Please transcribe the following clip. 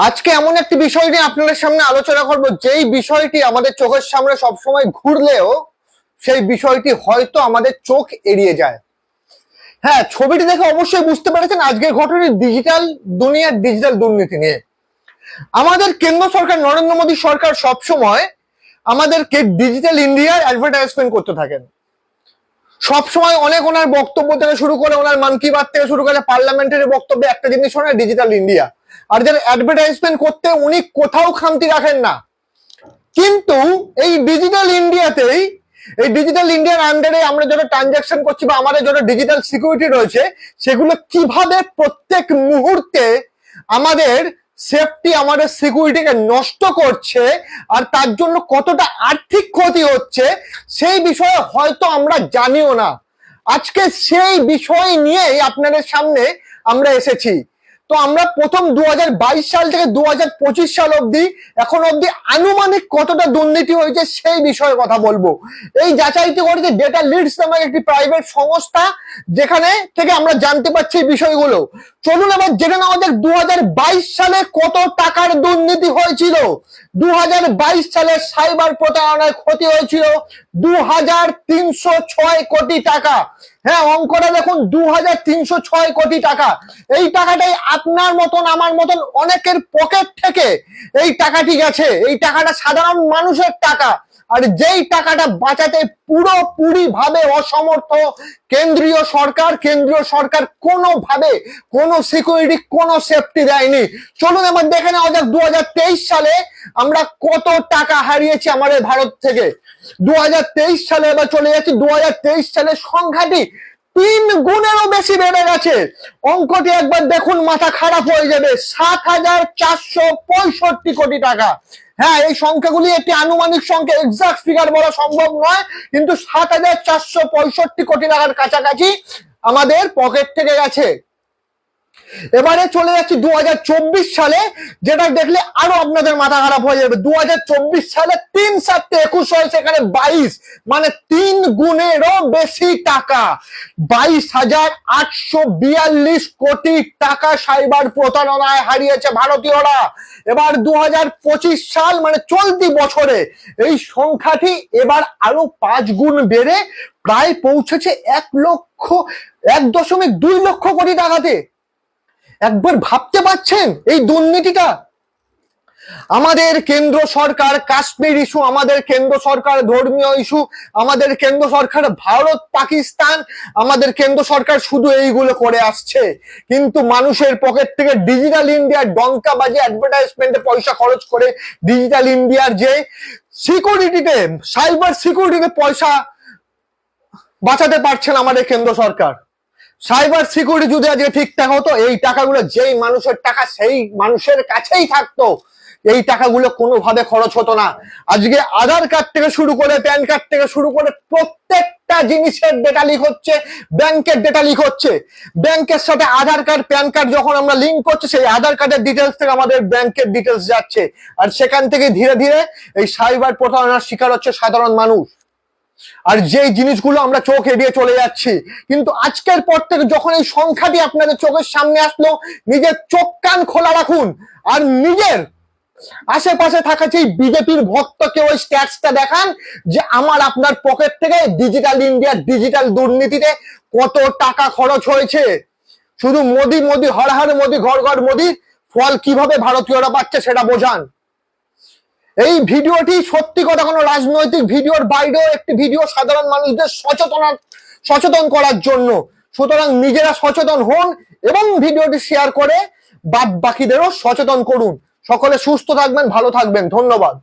আজকে এমন একটি বিষয় নিয়ে আপনাদের সামনে আলোচনা করব, যেই বিষয়টি আমাদের চোখের সামনে সবসময় ঘুরলেও সেই বিষয়টি হয়তো আমাদের চোখ এড়িয়ে যায়। হ্যাঁ, ছবিটি দেখে অবশ্যই বুঝতে পেরেছেন আজকের ঘটনা ডিজিটাল দুনিয়ার ডিজিটাল দুর্নীতি নিয়ে। আমাদের কেন্দ্র সরকার নরেন্দ্র মোদী সরকার সবসময় আমাদেরকে ডিজিটাল ইন্ডিয়ার অ্যাডভার্টাইজমেন্ট করতে থাকেন। সবসময় অনেক ওনার বক্তব্য থেকে শুরু করে, ওনার মন কি বাত থেকে শুরু করে পার্লামেন্টারি বক্তব্যে একটা জিনিস শোনে, ডিজিটাল ইন্ডিয়া। আর যারা অ্যাডভার্টাইজমেন্ট করতে উনি কোথাও খামতি রাখেন না। কিন্তু এই ডিজিটাল ইন্ডিয়াতেই, এই ডিজিটাল ইন্ডিয়ার আন্ডারে আমরা যত ট্রানজাকশন করছি বা আমাদের যত ডিজিটাল সিকিউরিটি রয়েছে, সেগুলো কিভাবে প্রত্যেক মুহূর্তে আমাদের সেফটি, আমাদের সিকিউরিটিকে নষ্ট করছে, আর তার জন্য কতটা আর্থিক ক্ষতি হচ্ছে সেই বিষয়ে হয়তো আমরা জানিও না। আজকে সেই বিষয় নিয়েই আপনাদের সামনে আমরা এসেছি। তো আমরা প্রথম 2022 সাল থেকে 2025 সাল অবধি এখন অবধি আনুমানিক কতটা দুর্নীতি হয়েছে সেই বিষয়ে কথা বলবো। এই যাচাইটি করেছে ডেটা লিডস নামক একটি প্রাইভেট সংস্থা, যেখানে থেকে আমরা জানতে পারছি এই বিষয়গুলো। চলুন এবার জেনে নেওয়া যাক 2022 সালে কত টাকার দুর্নীতি হয়েছিল। 2022 সালে সাইবার প্রতারণায় ক্ষতি হয়েছিল 2306 কোটি টাকা। হ্যাঁ, অঙ্কটা দেখুন, 2306 কোটি টাকা। এই টাকাটাই আপনার মতন আমার মতন অনেকের পকেট থেকে এই টাকাটি গেছে। এই টাকাটা সাধারণ মানুষের টাকা, আর যেই টাকাটা বাঁচাতে পুরোপুরি ভাবে অসমর্থ কেন্দ্রীয় সরকার কোনোভাবে কোনো সিকিউরিটি, কোনো সেফটি দেয়নি। চলুন এবার দেখে নেওয়া যাক 2023 সালে আমরা কত টাকা হারিয়েছি আমাদের ভারত থেকে। 2023 সালে এবার চলে যাচ্ছি, 2023 সালের সংখ্যাটি 3 গুণেরও বেশি বেড়ে গেছে। অঙ্কটি একবার দেখুন, মাথা খারাপ হয়ে যাবে। 7,465 কোটি টাকা। হ্যাঁ, এই সংখ্যাগুলি একটি আনুমানিক সংখ্যা, এক্সাক্ট ফিগার বলা সম্ভব নয়, কিন্তু 7,465 কোটি টাকার কাছাকাছি আমাদের পকেট থেকে গেছে। এবারে চলে যাচ্ছি 2024 সালে, যেটা দেখলে আরো আপনাদের মাথা খারাপ হয়ে যাবে। 2024 সালে 3 7 21 হয়, সেখানে 22, মানে 3 গুণেরও বেশি টাকা। 22,842 কোটি টাকা সাইবার প্রতারণায় হারিয়েছে ভারতীয়রা। এবার 2025 সাল, মানে চলতি বছরে এই সংখ্যাটি এবার আরো 5 গুণ বেড়ে প্রায় পৌঁছেছে 1.2 লক্ষ কোটি টাকাতে। একবার ভাবতে পারছেন এই দুর্নীতিটা? আমাদের কেন্দ্র সরকার কাশ্মীর ইস্যু, আমাদের কেন্দ্র সরকার ধর্মীয় ইস্যু, আমাদের কেন্দ্র সরকার ভারত পাকিস্তান, আমাদের কেন্দ্র সরকার শুধু এইগুলো করে আসছে। কিন্তু মানুষের পকেট থেকে ডিজিটাল ইন্ডিয়ার ডঙ্কাবাজি অ্যাডভার্টাইজমেন্টে পয়সা খরচ করে ডিজিটাল ইন্ডিয়ার যে সিকিউরিটিতে, সাইবার সিকিউরিটিতে পয়সা বাঁচাতে পারছেন আমাদের কেন্দ্র সরকার। সাইবার সিকিউরিটি যদি আজকে ঠিকঠাক হতো, এই টাকাগুলো যেই মানুষের টাকা সেই মানুষের কাছেই থাকতো, এই টাকাগুলো কোনোভাবে খরচ হতো না। আজকে আধার কার্ড থেকে শুরু করে, প্যান কার্ড থেকে শুরু করে প্রত্যেকটা জিনিসের ডেটা লিক হচ্ছে, ব্যাংকের ডেটা লিক হচ্ছে। ব্যাংকের সাথে আধার কার্ড, প্যান কার্ড যখন আমরা লিঙ্ক করছি, সেই আধার কার্ডের ডিটেলস থেকে আমাদের ব্যাংকের ডিটেলস যাচ্ছে, আর সেখান থেকে ধীরে ধীরে এই সাইবার প্রতারণার শিকার হচ্ছে সাধারণ মানুষ। আর যেই জিনিসগুলো আমরা চোখ এড়িয়ে চলে যাচ্ছি, কিন্তু আজকের পর থেকে যখন এই সংখ্যাটি আপনাদের চোখের সামনে আসলো, নিজের চোখ কান খোলা রাখুন, আর নিজের আশেপাশে থাকা সেই বিজেপির ভক্তকে ওই স্ট্যাটসটা দেখান যে আমার আপনার পকেট থেকে ডিজিটাল ইন্ডিয়া, ডিজিটাল দুর্নীতিতে কত টাকা খরচ হয়েছে। শুধু মোদি মোদি, হর হর মোদি, ঘর ঘর মোদি, ফল কিভাবে ভারতীয়রা পাচ্ছে সেটা বোঝান। এই ভিডিওটি সত্যি কথা কোনো রাজনৈতিক ভিডিওর বাইরেও একটি ভিডিও, সাধারণ মানুষদের সচেতন করার জন্য। সুতরাং নিজেরা সচেতন হন এবং ভিডিওটি শেয়ার করে বাদ বাকিদেরও সচেতন করুন। সকলে সুস্থ থাকবেন, ভালো থাকবেন। ধন্যবাদ।